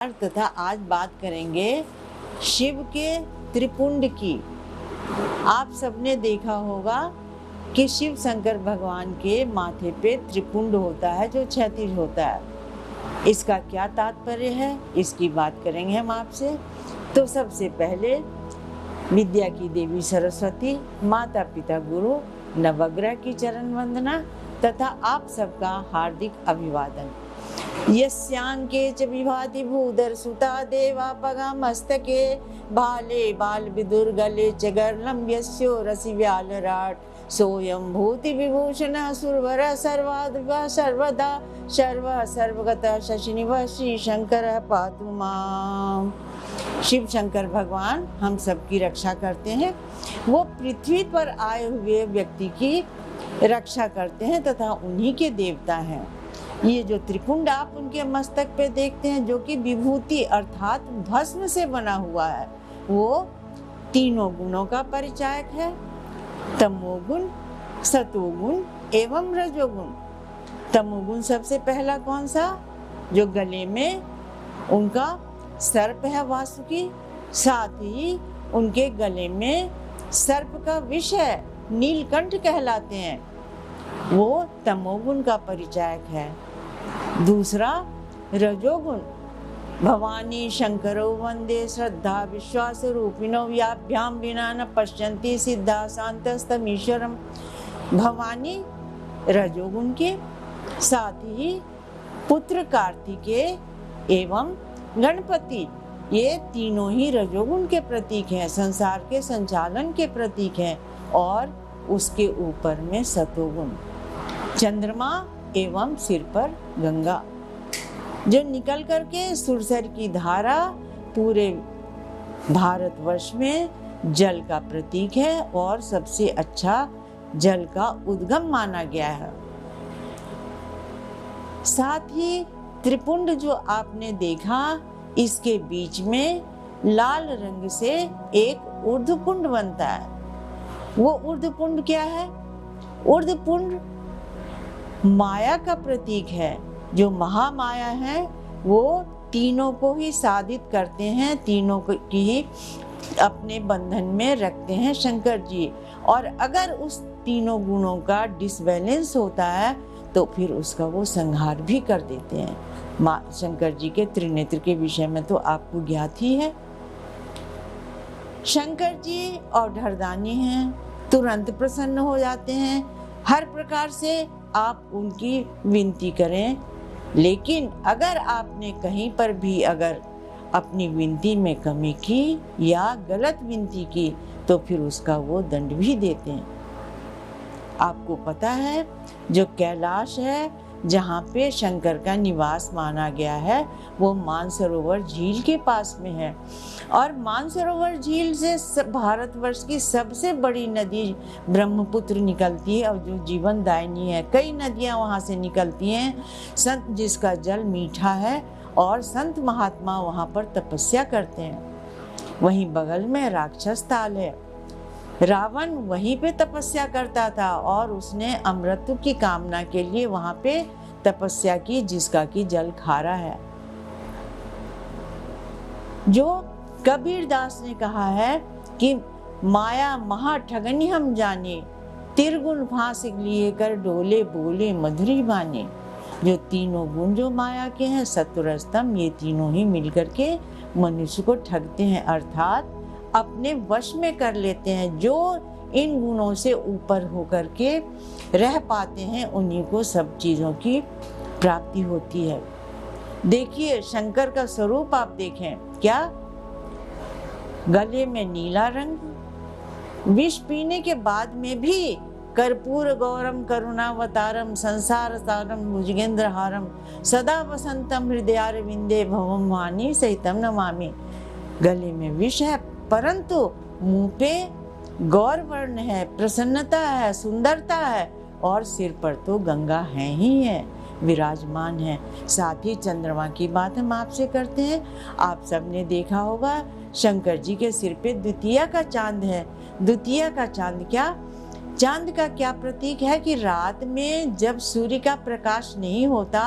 तथा आज बात करेंगे शिव के त्रिपुंड की। आप सबने देखा होगा कि शिव शंकर भगवान के माथे पे त्रिपुंड होता है जो क्षैतिज होता है। इसका क्या तात्पर्य है, इसकी बात करेंगे हम आपसे। तो सबसे पहले विद्या की देवी सरस्वती, माता पिता गुरु, नवग्रह की चरण वंदना तथा आप सबका हार्दिक अभिवादन। यस्यांके च विभाति भूधर सुता देवा पगा मस्तके भाले बाल विदुर गले च गर्लम यस्यो रसि व्यालराट सोयम भूति विभूषण सुरवर सर्वाद्वा सर्वदा सर्व सर्वगता शशिनिव श्री शंकर पातु मां। शिव शंकर भगवान हम सबकी रक्षा करते हैं। वो पृथ्वी पर आए हुए व्यक्ति की रक्षा करते हैं तथा उन्हीं के देवता हैं। ये जो त्रिपुंड आप उनके मस्तक पे देखते हैं, जो कि विभूति अर्थात भस्म से बना हुआ है, वो तीनों गुणों का परिचायक है, तमोगुण, सतोगुण एवं रजोगुण। तमोगुण सबसे पहला कौन सा, जो गले में उनका सर्प है वासुकी, साथ ही उनके गले में सर्प का विष है, नीलकंठ कहलाते हैं, वो तमोगुण का परिचायक है। दूसरा रजोगुण, भवानी शंकरो वंदे श्रद्धा विश्वास रूपिणो व्याभ्याम विना न पश्यन्ति सिद्धा शांतस्तमीश्वरम। भवानी रजोगुण के, साथ ही पुत्र कार्तिकेय एवं गणपति, ये तीनों ही रजोगुण के प्रतीक हैं, संसार के संचालन के प्रतीक हैं। और उसके ऊपर में सतोगुण, चंद्रमा एवं सिर पर गंगा, जो निकल करके सुरसर की धारा पूरे भारतवर्ष में जल का प्रतीक है और सबसे अच्छा जल का उद्गम माना गया है। साथ ही त्रिपुंड जो आपने देखा, इसके बीच में लाल रंग से एक ऊर्ध्वपुंड बनता है। वो ऊर्ध्वपुंड क्या है? ऊर्ध्वपुंड माया का प्रतीक है। जो महामाया है वो तीनों को ही साधित करते हैं, तीनों को ही अपने बंधन में रखते हैं शंकर जी। और अगर उस तीनों गुणों का डिसबैलेंस होता है तो फिर उसका वो संहार भी कर देते हैं। माँ शंकर जी के त्रिनेत्र के विषय में तो आपको ज्ञात ही है। शंकर जी और ढरदानी हैं, तुरंत प्रसन्न हो जाते हैं। हर प्रकार से आप उनकी विनती करें, लेकिन अगर आपने कहीं पर भी अगर अपनी विनती में कमी की या गलत विनती की तो फिर उसका वो दंड भी देते हैं। आपको पता है, जो कैलाश है जहाँ पे शंकर का निवास माना गया है, वो मानसरोवर झील के पास में है। और मानसरोवर झील से भारतवर्ष की सबसे बड़ी नदी ब्रह्मपुत्र निकलती है और जो जीवन दायिनी है। कई नदियाँ वहाँ से निकलती हैं, संत जिसका जल मीठा है और संत महात्मा वहाँ पर तपस्या करते हैं। वहीं बगल में राक्षस ताल है। रावण वहीं पे तपस्या करता था और उसने अमृत की कामना के लिए वहां पे तपस्या की, जिसका कि जल खारा है। जो कबीर दास ने कहा है कि माया महा ठगनी हम जाने, तिरगुण फांस लिए कर डोले बोले मधुरी बाने। जो तीनों गुण जो माया के हैं, सत्वरजतम, ये तीनों ही मिलकर के मनुष्य को ठगते हैं, अर्थात अपने वश में कर लेते हैं। जो इन गुणों से ऊपर होकर के रह पाते हैं, उन्हीं को सब चीजों की प्राप्ति होती है। देखिए शंकर का स्वरूप आप देखें, क्या गले में नीला रंग, विष पीने के बाद में भी कर्पूर गौरम करुणावतारम संसार सारम भुजगेंद्र हारम सदा वसंतम हृदयारविंदे भवम वाणी सहितम नमामि। गले में विष है परंतु मुंह पे गौर वर्ण है, प्रसन्नता है, सुंदरता है, और सिर पर तो गंगा है ही है, विराजमान है। साथ ही चंद्रमा की बात हम आपसे करते हैं। आप सबने देखा होगा शंकर जी के सिर पे द्वितीया का चांद है। द्वितीया का चांद क्या, चांद का क्या प्रतीक है कि रात में जब सूर्य का प्रकाश नहीं होता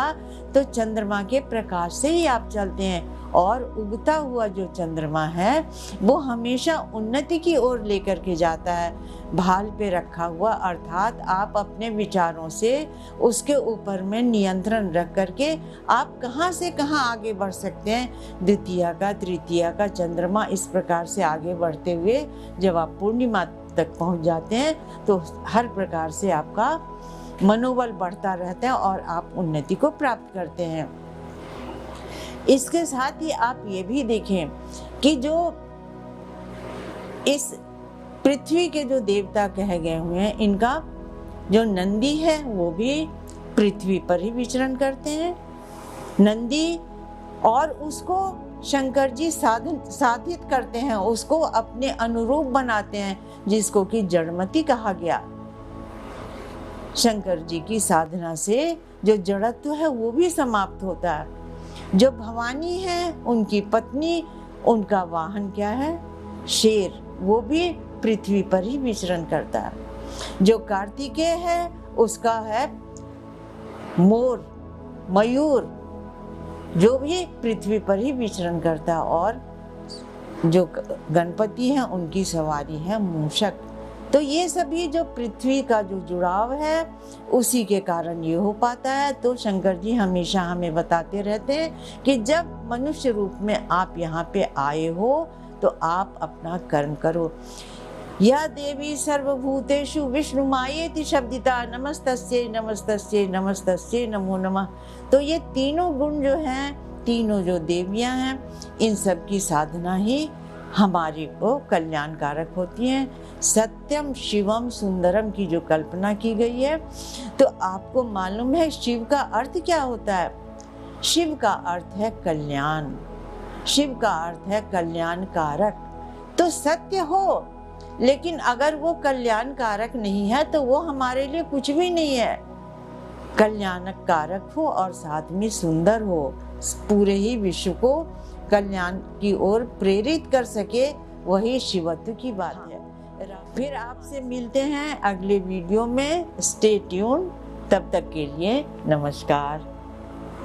तो चंद्रमा के प्रकाश से ही आप चलते हैं। और उगता हुआ जो चंद्रमा है वो हमेशा उन्नति की ओर लेकर के जाता है। भाल पे रखा हुआ अर्थात आप अपने विचारों से उसके ऊपर में नियंत्रण रख करके आप कहाँ से कहाँ आगे बढ़ सकते हैं। द्वितीया का तृतीया का चंद्रमा इस प्रकार से आगे बढ़ते हुए जब आप पूर्णिमा तक पहुँच जाते हैं तो हर प्रकार से आपका मनोबल बढ़ता रहता है और आप उन्नति को प्राप्त करते हैं। इसके साथ ही आप ये भी देखें कि जो इस पृथ्वी के जो देवता कहे गए हुए हैं, इनका जो नंदी है वो भी पृथ्वी पर ही विचरण करते हैं। नंदी और उसको शंकर जी साधित करते हैं, उसको अपने अनुरूप बनाते हैं, जिसको कि जड़मति कहा गया। शंकर जी की साधना से जो जड़त्व है वो भी समाप्त होता है। जो भवानी है उनकी पत्नी, उनका वाहन क्या है? शेर, वो भी पृथ्वी पर ही विचरण करता है। जो कार्तिकेय है उसका है मोर, मयूर, जो भी पृथ्वी पर ही विचरण करता है। और जो गणपति हैं उनकी सवारी है मूषक। तो ये सभी जो पृथ्वी का जो जुड़ाव है उसी के कारण ये हो पाता है। तो शंकर जी हमेशा हमें बताते रहते हैं कि जब मनुष्य रूप में आप यहाँ पे आए हो तो आप अपना कर्म करो। या देवी सर्वभूतेषु विष्णुमायेति शब्दिता नमस्तस्यै नमस्तस्यै नमस्तस्यै नमो नमः। तो ये तीनों गुण जो हैं, तीनों जो देवियां हैं, इन सब की साधना ही हमारे को कल्याणकारक होती है। सत्यम शिवम सुंदरम की जो कल्पना की गई है, तो आपको मालूम है शिव का अर्थ क्या होता है? शिव का अर्थ है कल्याण, शिव का अर्थ है कल्याणकारक। तो सत्य हो, लेकिन अगर वो कल्याणकारक नहीं है तो वो हमारे लिए कुछ भी नहीं है। कल्याणकारक हो और साथ में सुंदर हो, पूरे ही विश्व को कल्याण की ओर प्रेरित कर सके, वही शिवत्व की बात है। फिर आपसे मिलते हैं अगले वीडियो में। स्टे ट्यून, तब तक के लिए नमस्कार।